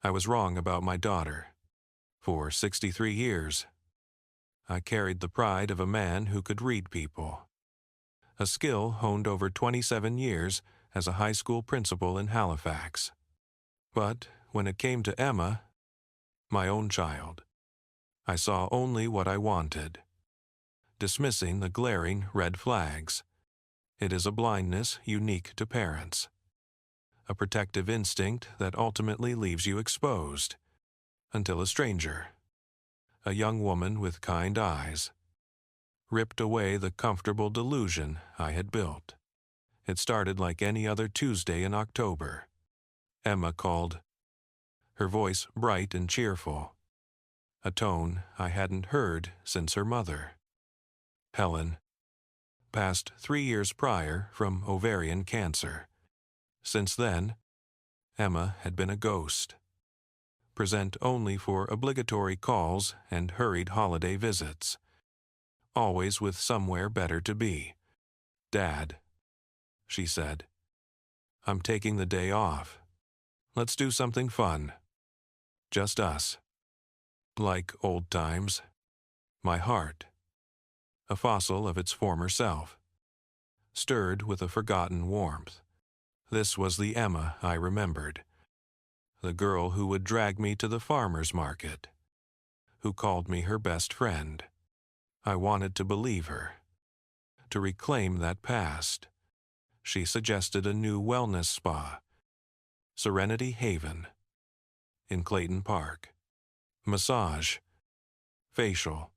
I was wrong about my daughter. For 63 years, I carried the pride of a man who could read people, a skill honed over 27 years as a high school principal in Halifax. But when it came to Emma, my own child, I saw only what I wanted, dismissing the glaring red flags. It is a blindness unique to parents, a protective instinct that ultimately leaves you exposed, until a stranger, a young woman with kind eyes, ripped away the comfortable delusion I had built. It started like any other Tuesday in October. Emma called, her voice bright and cheerful, a tone I hadn't heard since her mother. Helen, passed 3 years prior from ovarian cancer. Since then, Emma had been a ghost. Present only for obligatory calls and hurried holiday visits. Always with somewhere better to be. "Dad," she said, "I'm taking the day off. Let's do something fun. Just us. Like old times. My heart, a fossil of its former self, stirred with a forgotten warmth. This was the Emma I remembered. The girl who would drag me to the farmer's market, who called me her best friend. I wanted to believe her, to reclaim that past. She suggested a new wellness spa, Serenity Haven, in Clayton Park. Massage, facial,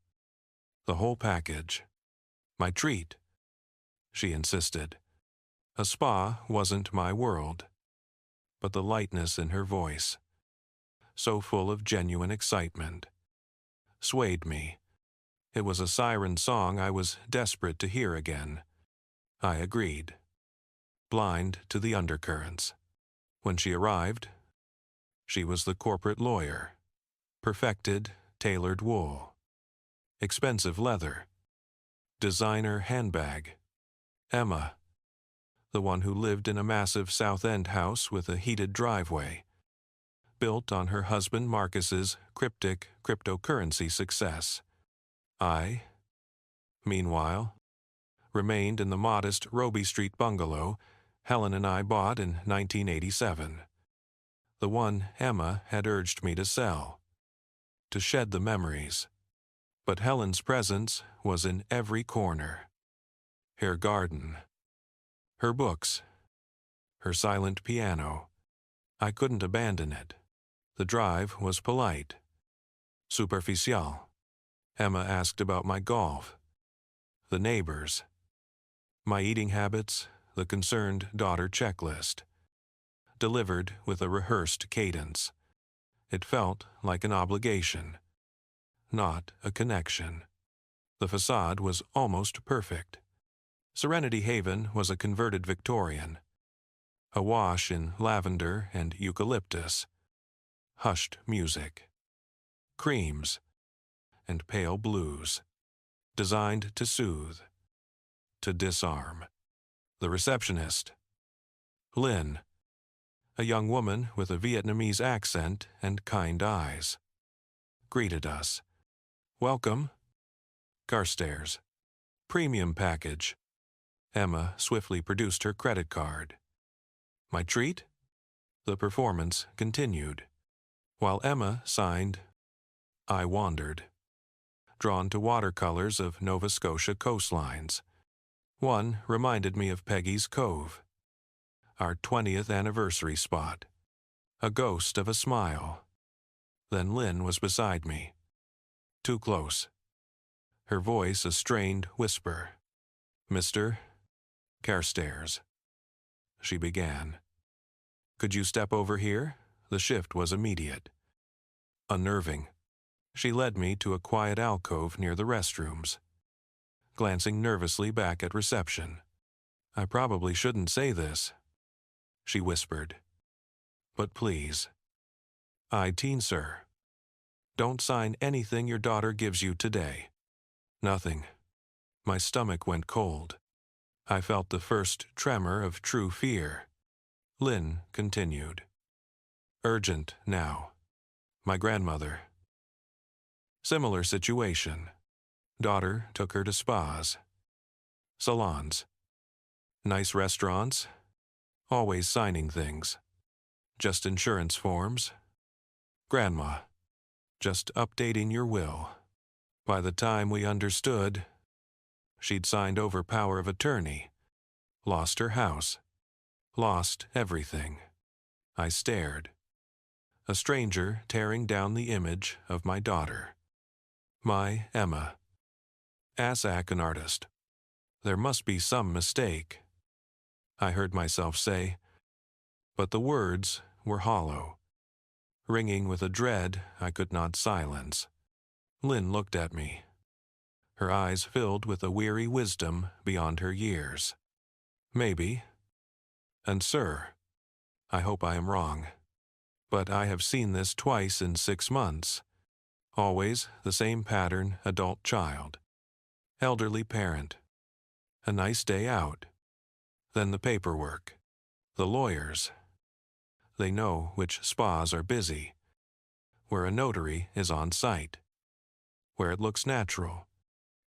the whole package. My treat, she insisted. A spa wasn't my world, but the lightness in her voice, so full of genuine excitement, swayed me. It was a siren song I was desperate to hear again. I agreed, blind to the undercurrents. When she arrived, she was the corporate lawyer. Perfected, tailored wool, expensive leather, designer handbag. Emma, the one who lived in a massive South End house with a heated driveway, built on her husband Marcus's cryptic cryptocurrency success. I, meanwhile, remained in the modest Roby Street bungalow Helen and I bought in 1987, the one Emma had urged me to sell, to shed the memories. But Helen's presence was in every corner. Her garden, her books, her silent piano. I couldn't abandon it. The drive was polite, superficial. Emma asked about my golf, the neighbors, my eating habits, the concerned daughter checklist, delivered with a rehearsed cadence. It felt like an obligation, not a connection. The facade was almost perfect. Serenity Haven was a converted Victorian, awash in lavender and eucalyptus, hushed music, creams, and pale blues, designed to soothe, to disarm. The receptionist, Lynn, a young woman with a Vietnamese accent and kind eyes, greeted us. "Welcome." Carstairs. "Premium package." Emma swiftly produced her credit card. "My treat?" The performance continued. While Emma signed, I wandered, drawn to watercolors of Nova Scotia coastlines. One reminded me of Peggy's Cove, our 20th anniversary spot. A ghost of a smile. Then Lynn was beside me. Too close. Her voice a strained whisper. "Mr. Carstairs," she began. "Could you step over here?" The shift was immediate. Unnerving. She led me to a quiet alcove near the restrooms, glancing nervously back at reception. "I probably shouldn't say this," she whispered. "But please. I, teen sir. Don't sign anything your daughter gives you today." Nothing. My stomach went cold. I felt the first tremor of true fear. Lynn continued. Urgent now. My grandmother. Similar situation. Daughter took her to spas. Salons. Nice restaurants. Always signing things. Just insurance forms. Grandma. Just updating your will. By the time we understood, she'd signed over power of attorney. Lost her house. Lost everything. I stared. A stranger tearing down the image of my daughter. My Emma. Assack an artist. There must be some mistake. I heard myself say, but the words were hollow, ringing with a dread I could not silence. Lynn looked at me. Her eyes filled with a weary wisdom beyond her years. Maybe. And sir, I hope I am wrong. But I have seen this twice in 6 months. Always the same pattern, adult child. Elderly parent. A nice day out. Then the paperwork. The lawyers. They know which spas are busy. Where a notary is on site. Where it looks natural.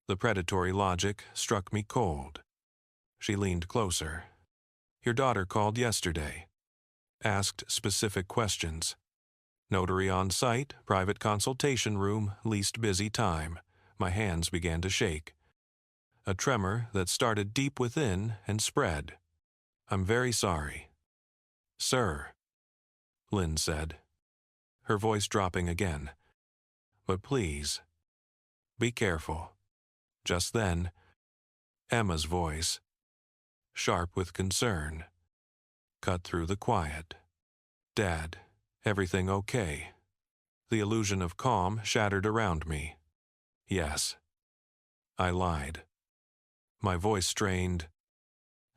The predatory logic struck me cold. She leaned closer. Your daughter called yesterday. Asked specific questions. Notary on site, private consultation room, least busy time. My hands began to shake. A tremor that started deep within and spread. I'm very sorry. Sir, Lynn said, her voice dropping again. But please, be careful. Just then, Emma's voice, sharp with concern, cut through the quiet. Dad, everything okay? The illusion of calm shattered around me. Yes. I lied. My voice strained.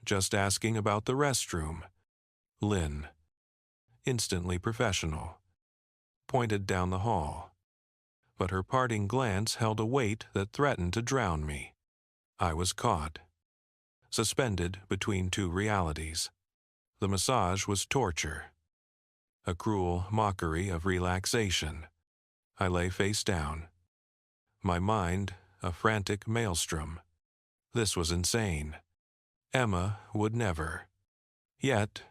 Just asking about the restroom. Lynn, instantly professional, pointed down the hall. But her parting glance held a weight that threatened to drown me. I was caught. Suspended between two realities. The massage was torture. A cruel mockery of relaxation. I lay face down. My mind, a frantic maelstrom. This was insane. Emma would never. Yet,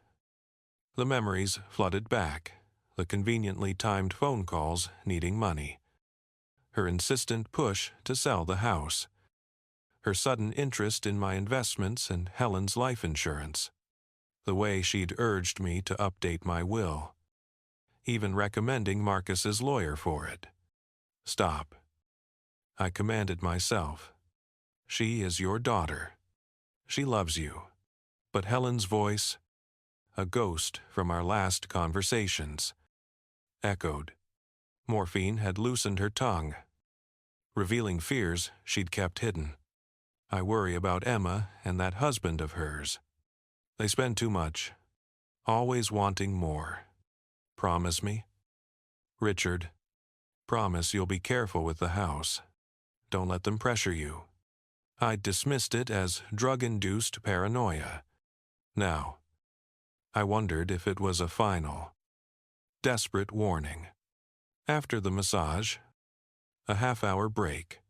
the memories flooded back, the conveniently timed phone calls needing money. Her insistent push to sell the house. Her sudden interest in my investments and Helen's life insurance. The way she'd urged me to update my will. Even recommending Marcus's lawyer for it. Stop. I commanded myself. She is your daughter. She loves you. But Helen's voice, a ghost from our last conversations, echoed. Morphine had loosened her tongue, revealing fears she'd kept hidden. I worry about Emma and that husband of hers. They spend too much, always wanting more. Promise me? Richard, promise you'll be careful with the house. Don't let them pressure you. I'd dismissed it as drug-induced paranoia. Now, I wondered if it was a final, desperate warning. After the massage, a half-hour break,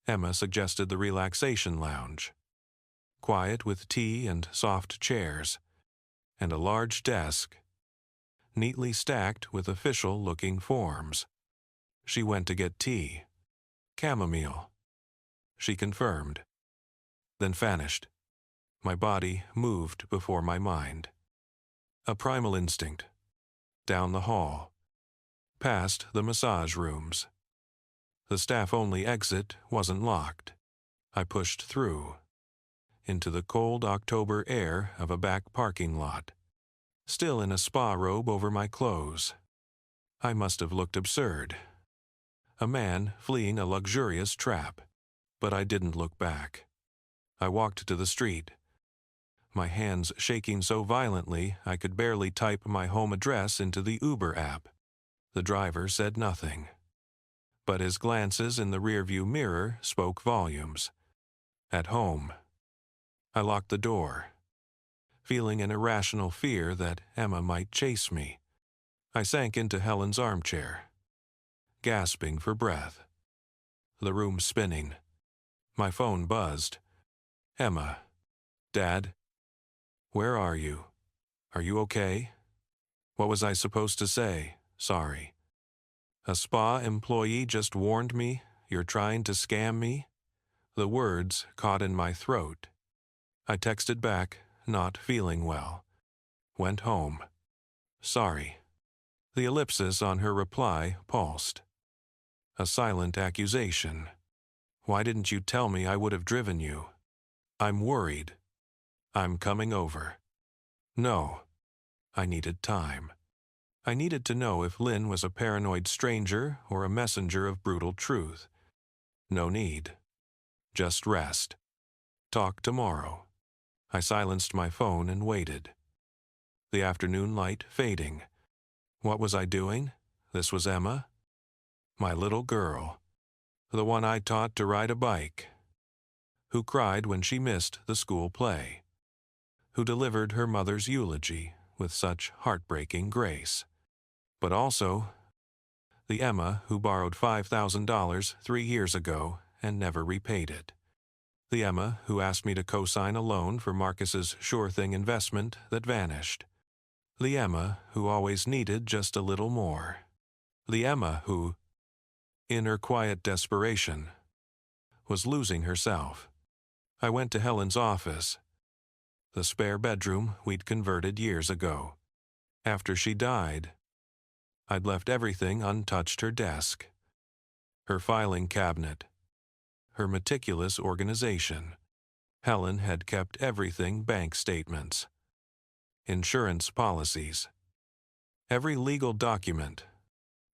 Emma suggested the relaxation lounge. Quiet with tea and soft chairs, and a large desk, neatly stacked with official-looking forms. She went to get tea. Chamomile. She confirmed. Then vanished. My body moved before my mind. A primal instinct. Down the hall. Past the massage rooms. The staff-only exit wasn't locked. I pushed through. Into the cold October air of a back parking lot. Still in a spa robe over my clothes. I must have looked absurd. A man fleeing a luxurious trap. But I didn't look back. I walked to the street. My hands shaking so violently I could barely type my home address into the Uber app. The driver said nothing. But his glances in the rearview mirror spoke volumes. At home. I locked the door, feeling an irrational fear that Emma might chase me. I sank into Helen's armchair, gasping for breath. The room spinning. My phone buzzed. Emma. Dad. Where are you? Are you okay? What was I supposed to say? Sorry. A spa employee just warned me you're trying to scam me? The words caught in my throat. I texted back, not feeling well. Went home. Sorry. The ellipsis on her reply pulsed. A silent accusation. Why didn't you tell me? I would have driven you. I'm worried. I'm coming over. No. I needed time. I needed to know if Lynn was a paranoid stranger or a messenger of brutal truth. No need. Just rest. Talk tomorrow. I silenced my phone and waited. The afternoon light fading. What was I doing? This was Emma? My little girl. The one I taught to ride a bike. Who cried when she missed the school play. Who delivered her mother's eulogy with such heartbreaking grace. But also, the Emma who borrowed $5,000 3 years ago and never repaid it. The Emma who asked me to co-sign a loan for Marcus's sure thing investment that vanished. The Emma who always needed just a little more. The Emma who, in her quiet desperation, was losing herself. I went to Helen's office, the spare bedroom we'd converted years ago. After she died, I'd left everything untouched: her desk, her filing cabinet, her meticulous organization. Helen had kept everything: bank statements, insurance policies, every legal document.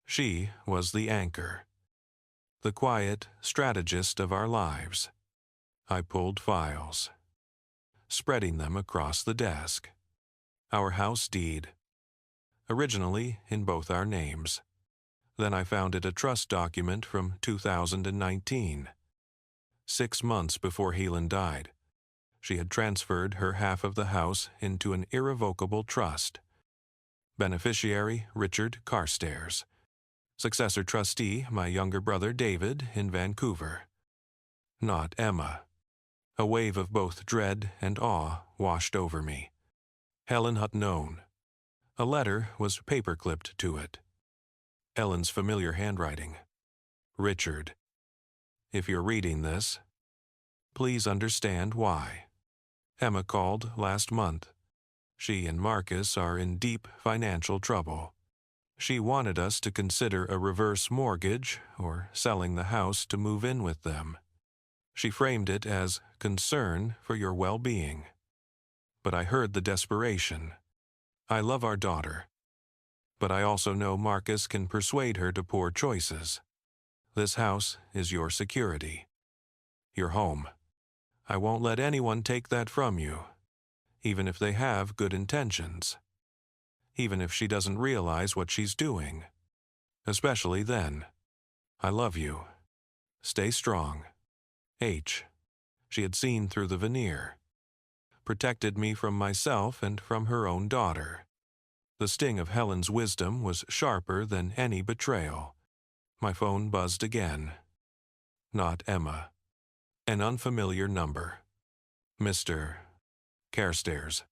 She was the anchor, the quiet strategist of our lives. I pulled files, spreading them across the desk. Our house deed, originally in both our names. Then I found it a trust document from 2019. 6 months before Helen died, she had transferred her half of the house into an irrevocable trust. Beneficiary Richard Carstairs. Successor trustee my younger brother David in Vancouver. Not Emma. A wave of both dread and awe washed over me. Helen had known. A letter was paper-clipped to it. Ellen's familiar handwriting. Richard, if you're reading this, please understand why. Emma called last month. She and Marcus are in deep financial trouble. She wanted us to consider a reverse mortgage or selling the house to move in with them. She framed it as concern for your well-being. But I heard the desperation. I love our daughter, but I also know Marcus can persuade her to poor choices. This house is your security, your home. I won't let anyone take that from you, even if they have good intentions, even if she doesn't realize what she's doing. Especially then. I love you. Stay strong. H. She had seen through the veneer, protected me from myself and from her own daughter. The sting of Helen's wisdom was sharper than any betrayal. My phone buzzed again. Not Emma. An unfamiliar number. Mr. Carstairs.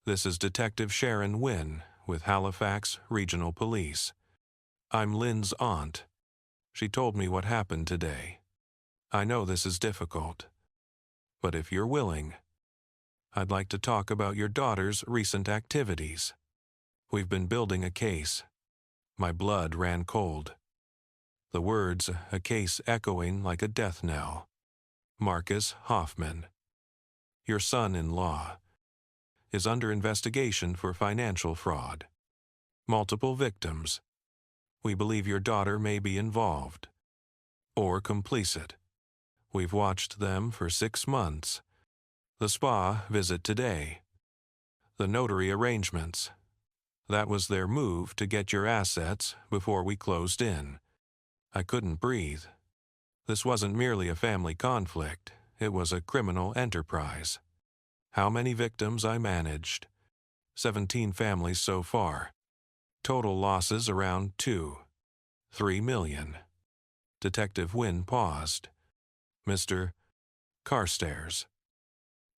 This is Detective Sharon Wynne with Halifax Regional Police. I'm Lynn's aunt. She told me what happened today. I know this is difficult, but if you're willing, I'd like to talk about your daughter's recent activities. We've been building a case. My blood ran cold. The words, a case echoing like a death knell. Marcus Hoffman, your son-in-law, is under investigation for financial fraud. Multiple victims. We believe your daughter may be involved, or complicit. We've watched them for 6 months. The spa visit today. The notary arrangements. That was their move to get your assets before we closed in. I couldn't breathe. This wasn't merely a family conflict. It was a criminal enterprise. How many victims I managed? 17 families so far. Total losses around 3 million. Detective Wynne paused. Mr. Carstairs,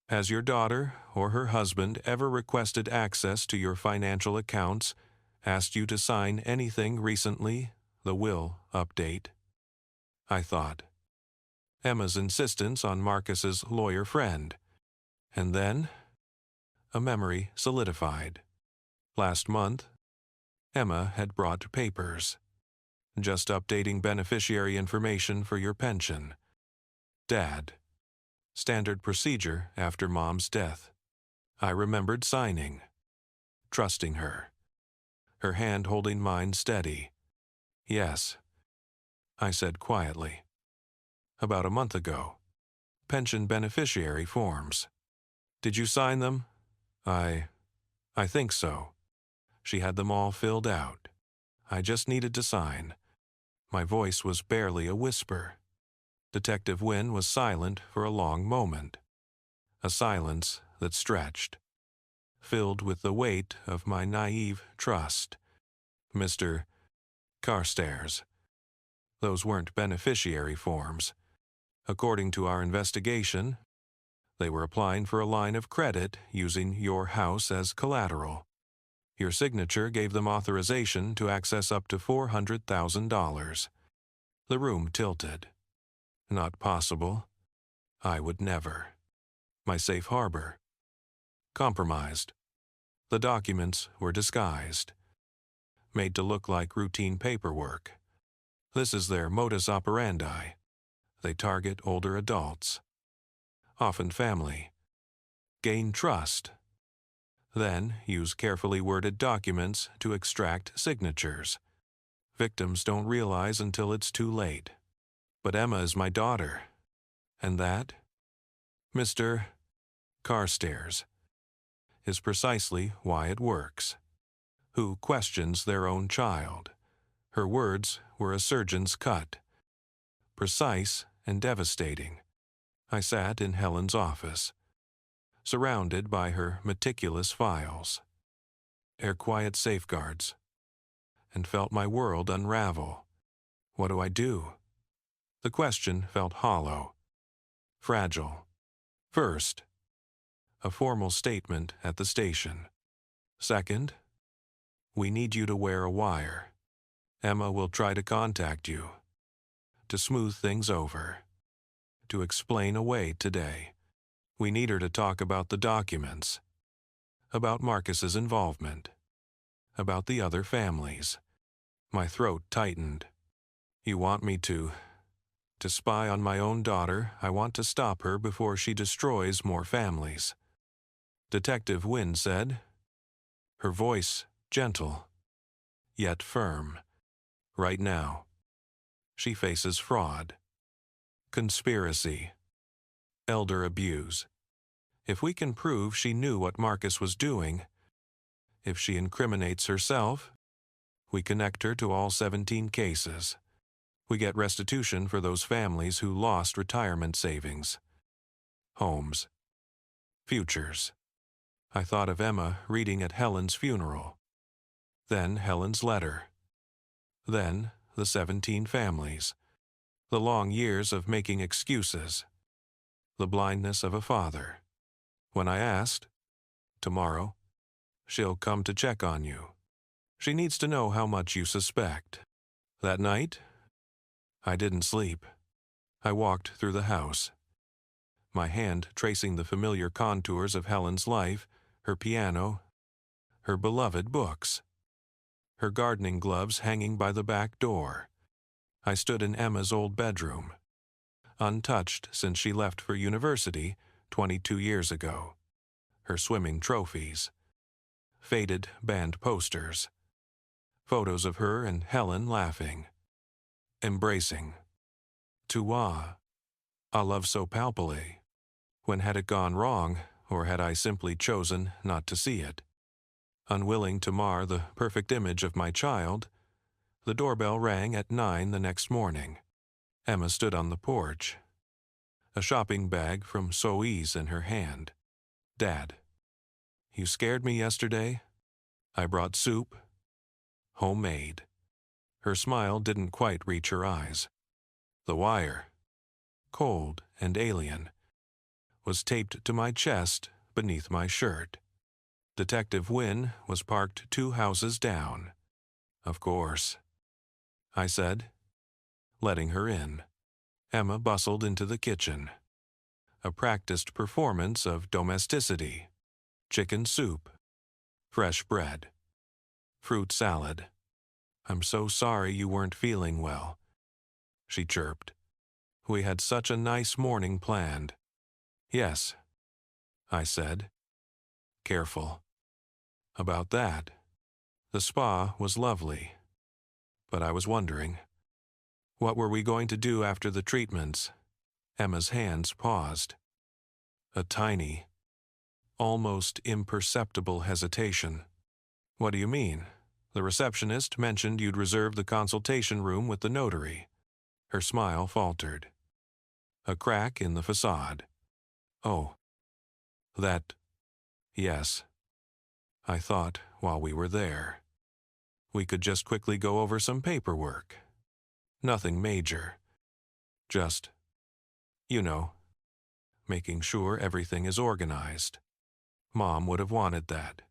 has your daughter or her husband ever requested access to your financial accounts, asked you to sign anything recently? The will update. I thought. Emma's insistence on Marcus's lawyer friend. And then, a memory solidified. Last month, Emma had brought papers. Just updating beneficiary information for your pension. Dad. Standard procedure after Mom's death. I remembered signing. Trusting her. Her hand holding mine steady. Yes, I said quietly. About a month ago. Pension beneficiary forms. Did you sign them? I think so. She had them all filled out. I just needed to sign. My voice was barely a whisper. Detective Wynne was silent for a long moment. A silence that stretched, filled with the weight of my naive trust. Mr. Carstairs. Those weren't beneficiary forms. According to our investigation, they were applying for a line of credit using your house as collateral. Your signature gave them authorization to access up to $400,000. The room tilted. Not possible. I would never. My safe harbor. Compromised. The documents were disguised. Made to look like routine paperwork. This is their modus operandi. They target older adults. Often family. Gain trust. Then use carefully worded documents to extract signatures. Victims don't realize until it's too late. But Emma is my daughter. And that, Mr. Carstairs, is precisely why it works. Who questions their own child? Her words were a surgeon's cut. Precise and devastating. I sat in Helen's office, surrounded by her meticulous files, her quiet safeguards, and felt my world unravel. What do I do? The question felt hollow, fragile. First, a formal statement at the station. Second, we need you to wear a wire. Emma will try to contact you, to smooth things over, to explain away today. We need her to talk about the documents, about Marcus's involvement, about the other families. My throat tightened. You want me to spy on my own daughter? I want to stop her before she destroys more families. Detective Wynne said, her voice gentle, yet firm. Right now, she faces fraud, conspiracy, elder abuse. If we can prove she knew what Marcus was doing, if she incriminates herself, we connect her to all 17 cases. We get restitution for those families who lost retirement savings, homes, futures. I thought of Emma reading at Helen's funeral, then Helen's letter, then the 17 families, the long years of making excuses, the blindness of a father. When I asked, tomorrow, she'll come to check on you. She needs to know how much you suspect. That night, I didn't sleep. I walked through the house, my hand tracing the familiar contours of Helen's life, her piano, her beloved books, her gardening gloves hanging by the back door. I stood in Emma's old bedroom, untouched since she left for university 22 years ago. Her swimming trophies, faded band posters, photos of her and Helen laughing, embracing. A love so palpably. When had it gone wrong, or had I simply chosen not to see it? Unwilling to mar the perfect image of my child, the doorbell rang at 9 the next morning. Emma stood on the porch, a shopping bag from Soe's in her hand. Dad, you scared me yesterday. I brought soup, Homemade. Her smile didn't quite reach her eyes. The wire, cold and alien, was taped to my chest beneath my shirt. Detective Wynne was parked 2 houses down. Of course, I said, letting her in. Emma bustled into the kitchen. A practiced performance of domesticity. Chicken soup, fresh bread, fruit salad. "I'm so sorry you weren't feeling well," she chirped. "We had such a nice morning planned." "Yes," I said, careful. About that. The spa was lovely. But I was wondering, what were we going to do after the treatments? Emma's hands paused. A tiny, almost imperceptible hesitation. "What do you mean? The receptionist mentioned you'd reserve the consultation room with the notary." Her smile faltered. A crack in the facade. "Oh, that, yes. I thought while we were there, we could just quickly go over some paperwork. Nothing major. Just, you know, making sure everything is organized. Mom would have wanted that.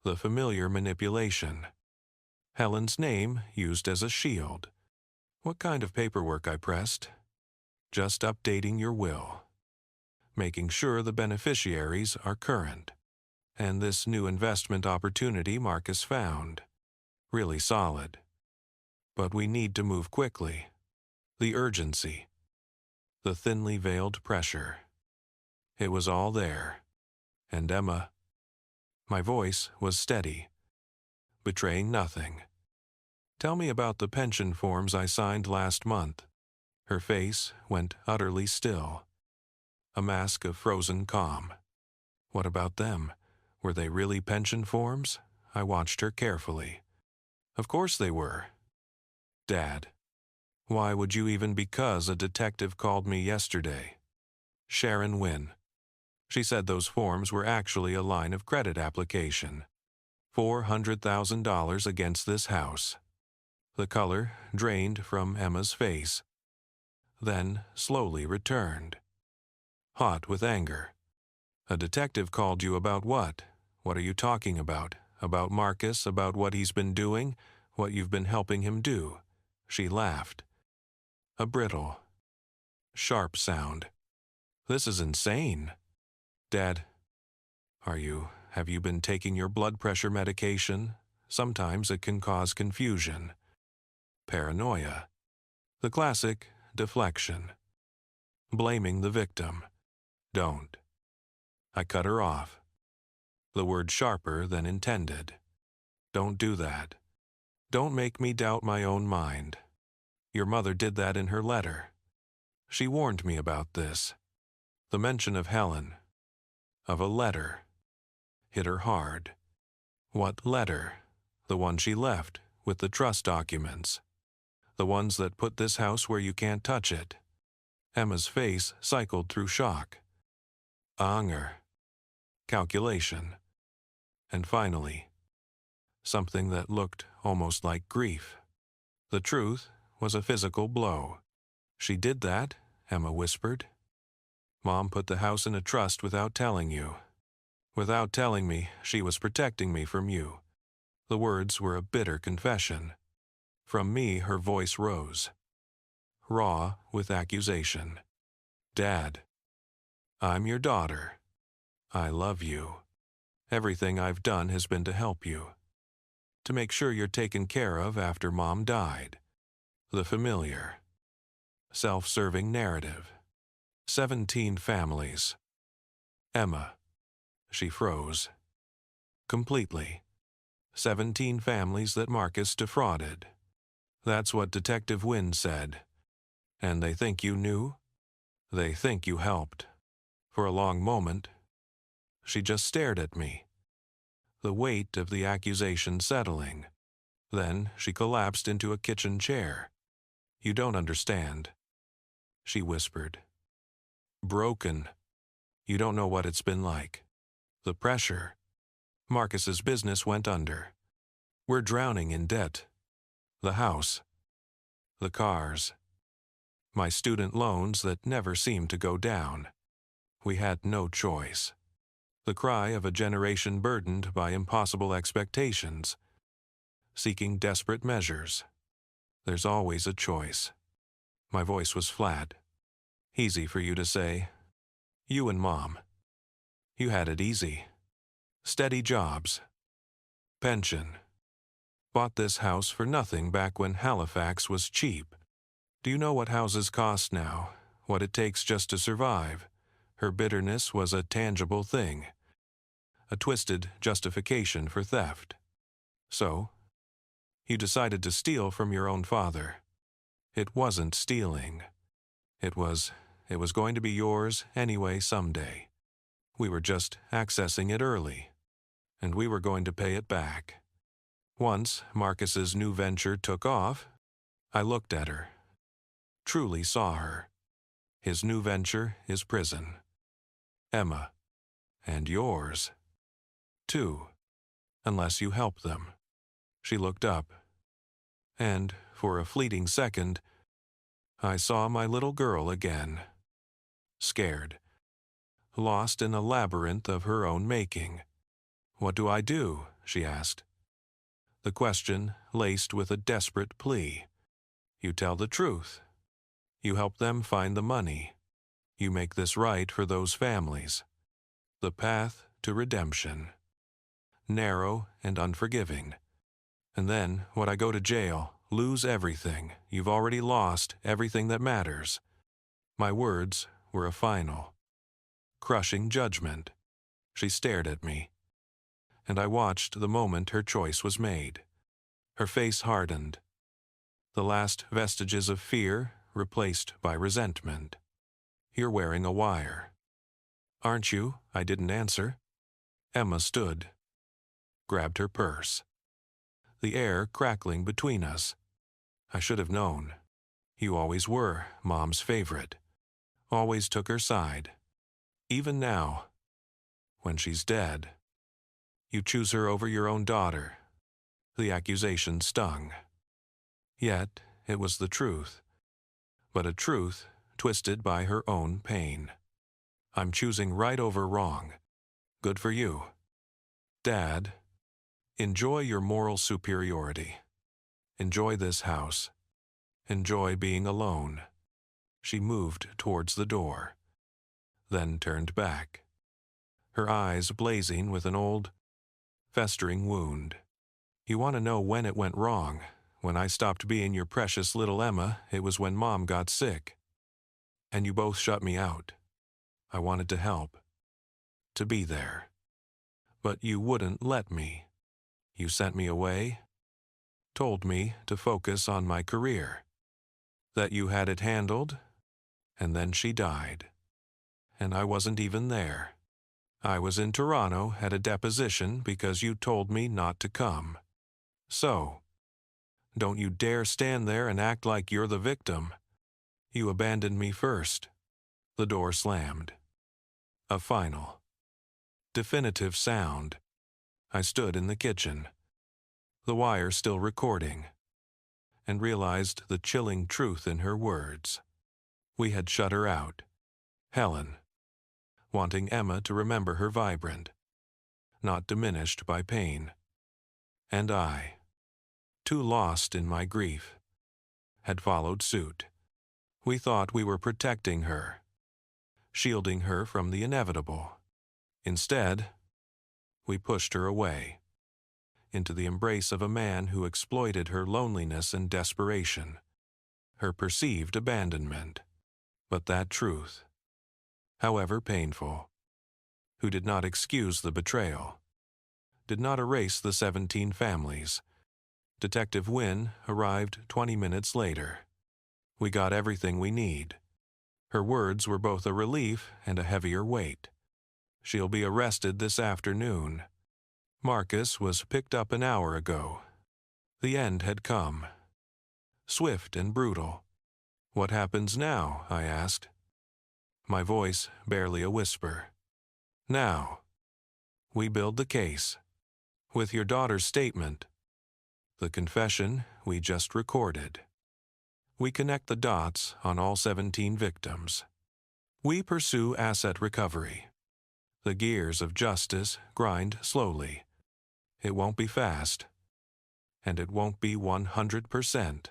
The familiar manipulation. Helen's name used as a shield. What kind of paperwork?" I pressed. "Just updating your will. Making sure the beneficiaries are current. And this new investment opportunity Marcus found. Really solid. But we need to move quickly. The urgency. The thinly veiled pressure. It was all there. And Emma..." My voice was steady, betraying nothing. "Tell me about the pension forms I signed last month." Her face went utterly still. A mask of frozen calm. "What about them? Were they really pension forms?" I watched her carefully. "Of course they were." "Dad, why would you even?" "Because a detective called me yesterday. Sharon Wynne. She said those forms were actually a line of credit application. $400,000 against this house." The color drained from Emma's face, then slowly returned. Hot with anger. "A detective called you about what? What are you talking about? About Marcus, about what he's been doing, what you've been helping him do?" She laughed. A brittle, sharp sound. "This is insane. Dad, have you been taking your blood pressure medication? Sometimes it can cause confusion." Paranoia. The classic deflection. Blaming the victim. "Don't." I cut her off. The word sharper than intended. "Don't do that. Don't make me doubt my own mind. Your mother did that in her letter. She warned me about this." The mention of Helen, of a letter, hit her hard. What letter? The one she left, with the trust documents. The ones that put this house where you can't touch it. Emma's face cycled through shock. Anger. Calculation. And finally, something that looked almost like grief. The truth was a physical blow. "She did that," Emma whispered. "Mom put the house in a trust without telling you. Without telling me she was protecting me from you." The words were a bitter confession. From me her voice rose, raw with accusation. "Dad, I'm your daughter. I love you. Everything I've done has been to help you. To make sure you're taken care of after Mom died." The familiar, self-serving narrative. 17 families. Emma. She froze. Completely. 17 families that Marcus defrauded. That's what Detective Wynne said. "And they think you knew? They think you helped." For a long moment, she just stared at me, the weight of the accusation settling. Then she collapsed into a kitchen chair. "You don't understand," she whispered. "Broken. You don't know what it's been like. The pressure. Marcus's business went under. We're drowning in debt. The house, the cars, my student loans that never seemed to go down. We had no choice. The cry of a generation burdened by impossible expectations, seeking desperate measures. There's always a choice. My voice was flat. Easy for you to say. You and Mom. You had it easy. Steady jobs. Pension. Bought this house for nothing back when Halifax was cheap. Do you know what houses cost now? What it takes just to survive? Her bitterness was a tangible thing. A twisted justification for theft. So, you decided to steal from your own father. It wasn't stealing. It was going to be yours anyway someday. We were just accessing it early, and we were going to pay it back. Once Marcus's new venture took off, I looked at her, truly saw her. His new venture is prison. Emma, and yours, too, unless you help them. She looked up, and for a fleeting second, I saw my little girl again. Scared, lost in a labyrinth of her own making. What do I do? She asked. The question laced with a desperate plea. You tell the truth. You help them find the money. You make this right for those families. The path to redemption. Narrow and unforgiving. And then, when I go to jail, lose everything. You've already lost everything that matters. My words were a final, crushing judgment. She stared at me, and I watched the moment her choice was made. Her face hardened, the last vestiges of fear replaced by resentment. You're wearing a wire. Aren't you? I didn't answer. Emma stood, grabbed her purse. The air crackling between us. I should have known. You always were Mom's favorite. Always took her side. Even now, when she's dead. You choose her over your own daughter. The accusation stung. Yet, it was the truth. But a truth twisted by her own pain. I'm choosing right over wrong. Good for you. Dad, enjoy your moral superiority. Enjoy this house. Enjoy being alone. She moved towards the door, then turned back, her eyes blazing with an old, festering wound. You want to know when it went wrong? When I stopped being your precious little Emma, it was when Mom got sick. And you both shut me out. I wanted to help, to be there. But you wouldn't let me. You sent me away, told me to focus on my career, that you had it handled, and then she died. And I wasn't even there. I was in Toronto at a deposition because you told me not to come. So, don't you dare stand there and act like you're the victim. You abandoned me first. The door slammed. A final, definitive sound. I stood in the kitchen, the wire still recording, and realized the chilling truth in her words. We had shut her out. Helen, wanting Emma to remember her vibrant, not diminished by pain. And I, too lost in my grief, had followed suit. We thought we were protecting her, shielding her from the inevitable. Instead, we pushed her away, into the embrace of a man who exploited her loneliness and desperation, her perceived abandonment. But that truth, however painful, who did not excuse the betrayal, did not erase the 17 families. Detective Wynne arrived 20 minutes later. We got everything we need. Her words were both a relief and a heavier weight. She'll be arrested this afternoon. Marcus was picked up an hour ago. The end had come. Swift and brutal. What happens now? I asked. My voice barely a whisper. Now, we build the case. With your daughter's statement, the confession we just recorded. We connect the dots on all 17 victims. We pursue asset recovery. The gears of justice grind slowly. It won't be fast, and it won't be 100%.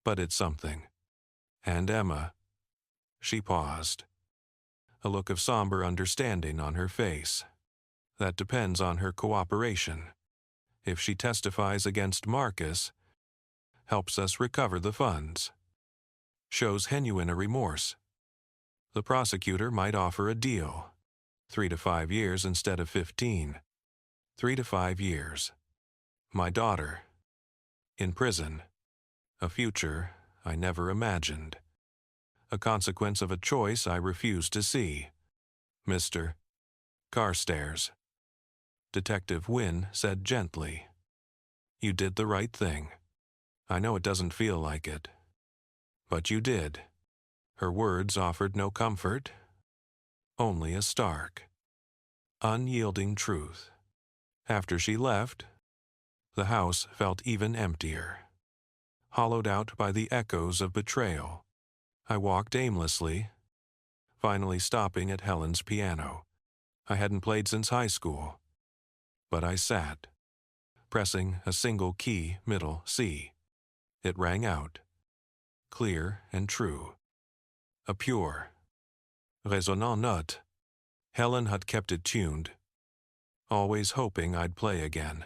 But it's something. And Emma, she paused, a look of somber understanding on her face. That depends on her cooperation. If she testifies against Marcus, helps us recover the funds, shows genuine remorse, the prosecutor might offer a deal. 3 to 5 years instead of 15. 3 to 5 years. My daughter, in prison. A future I never imagined. A consequence of a choice I refused to see. Mr. Carstairs. Detective Wynne said gently, "You did the right thing. I know it doesn't feel like it. But you did." Her words offered no comfort, only a stark, unyielding truth. After she left, the house felt even emptier, hollowed out by the echoes of betrayal. I walked aimlessly, finally stopping at Helen's piano. I hadn't played since high school, but I sat, pressing a single key, middle C. It rang out, clear and true. A pure, résonnant note. Helen had kept it tuned, always hoping I'd play again,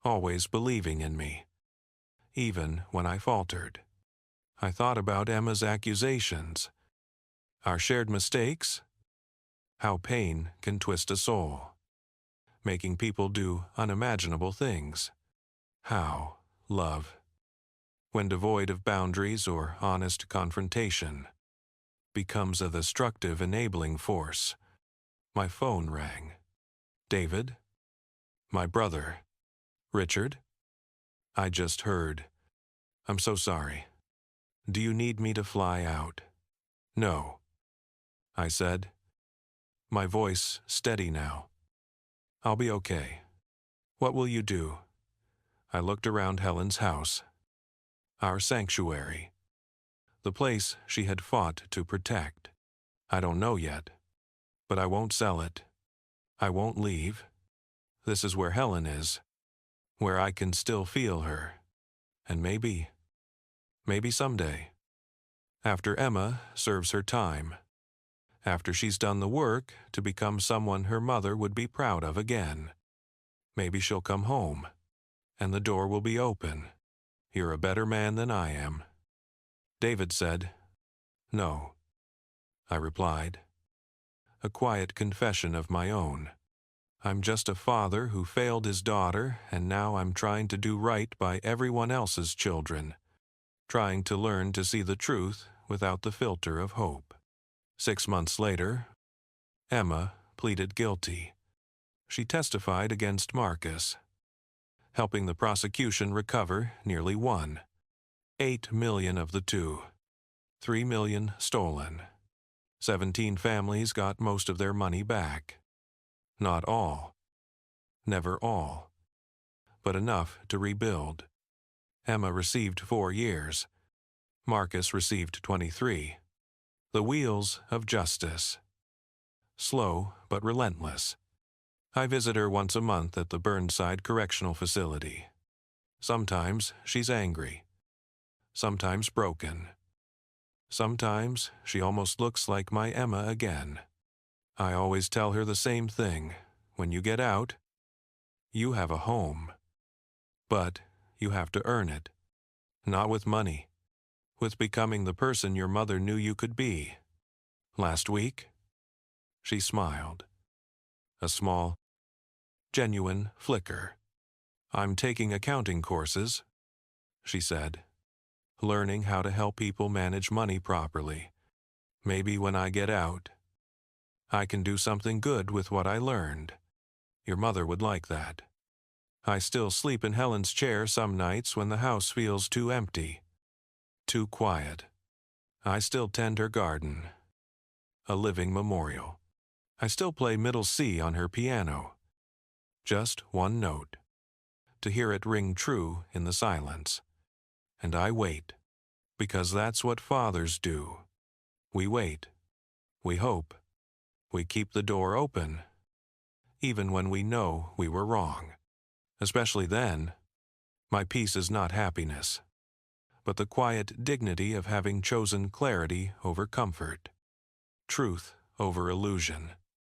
always believing in me, even when I faltered. I thought about Emma's accusations, our shared mistakes, how pain can twist a soul, making people do unimaginable things. How love, when devoid of boundaries or honest confrontation, becomes a destructive enabling force. My phone rang. David? My brother? Richard? I just heard. I'm so sorry. Do you need me to fly out? No, I said, my voice steady now. I'll be okay. What will you do? I looked around Helen's house, our sanctuary, the place she had fought to protect. I don't know yet, but I won't sell it. I won't leave. This is where Helen is, where I can still feel her. And maybe someday, after Emma serves her time, after she's done the work to become someone her mother would be proud of again, maybe she'll come home, and the door will be open. You're a better man than I am. David said, "No," I replied, a quiet confession of my own. I'm just a father who failed his daughter, and now I'm trying to do right by everyone else's children, trying to learn to see the truth without the filter of hope. 6 months later, Emma pleaded guilty. She testified against Marcus, helping the prosecution recover nearly $8 million of the $2. $3 million stolen. 17 families got most of their money back. Not all. Never all. But enough to rebuild. Emma received 4 years. Marcus received 23. The wheels of justice. Slow but relentless. I visit her once a month at the Burnside Correctional Facility. Sometimes she's angry. Sometimes broken. Sometimes she almost looks like my Emma again. I always tell her the same thing. When you get out, you have a home. But you have to earn it. Not with money. With becoming the person your mother knew you could be. Last week, she smiled. A small, genuine flicker. I'm taking accounting courses, she said. Learning how to help people manage money properly. Maybe when I get out, I can do something good with what I learned. Your mother would like that. I still sleep in Helen's chair some nights when the house feels too empty, too quiet. I still tend her garden, a living memorial. I still play middle C on her piano. Just one note. to hear it ring true in the silence. And I wait, because that's what fathers do. We wait. We hope. We keep the door open, even when we know we were wrong. Especially then, my peace is not happiness, but the quiet dignity of having chosen clarity over comfort, truth over illusion.